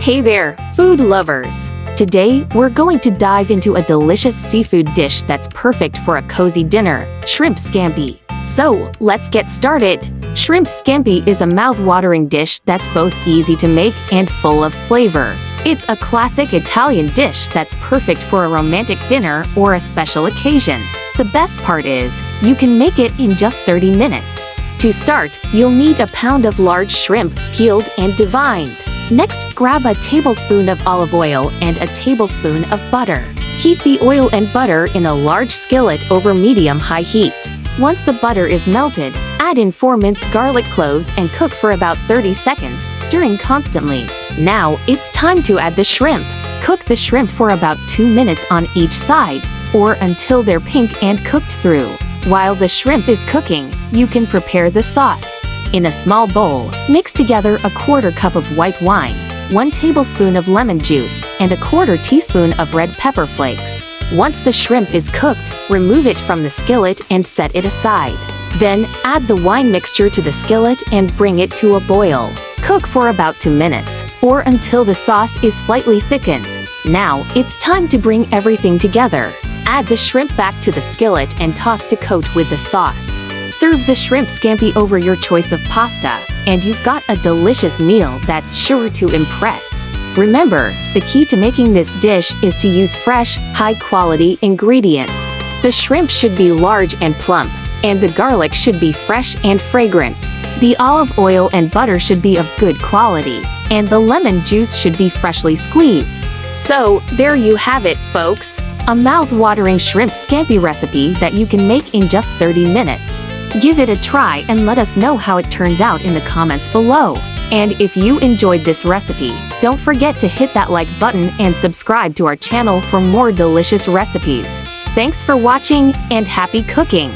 Hey there, food lovers! Today, we're going to dive into a delicious seafood dish that's perfect for a cozy dinner, shrimp scampi. So, let's get started! Shrimp scampi is a mouth-watering dish that's both easy to make and full of flavor. It's a classic Italian dish that's perfect for a romantic dinner or a special occasion. The best part is, you can make it in just 30 minutes. To start, you'll need a pound of large shrimp, peeled and deveined. Next, grab a tablespoon of olive oil and a tablespoon of butter. Heat the oil and butter in a large skillet over medium-high heat. Once the butter is melted, add in 4 minced garlic cloves and cook for about 30 seconds, stirring constantly. Now, it's time to add the shrimp. Cook the shrimp for about 2 minutes on each side, or until they're pink and cooked through. While the shrimp is cooking, you can prepare the sauce. In a small bowl, mix together a 1/4 cup of white wine, 1 tablespoon of lemon juice, and a 1/4 teaspoon of red pepper flakes. Once the shrimp is cooked, remove it from the skillet and set it aside. Then, add the wine mixture to the skillet and bring it to a boil. Cook for about 2 minutes, or until the sauce is slightly thickened. Now, it's time to bring everything together. Add the shrimp back to the skillet and toss to coat with the sauce. Serve the shrimp scampi over your choice of pasta, and you've got a delicious meal that's sure to impress. Remember, the key to making this dish is to use fresh, high-quality ingredients. The shrimp should be large and plump, and the garlic should be fresh and fragrant. The olive oil and butter should be of good quality, and the lemon juice should be freshly squeezed. So, there you have it, folks! A mouth-watering shrimp scampi recipe that you can make in just 30 minutes. Give it a try and let us know how it turns out in the comments below. And if you enjoyed this recipe, don't forget to hit that like button and subscribe to our channel for more delicious recipes. Thanks for watching and happy cooking!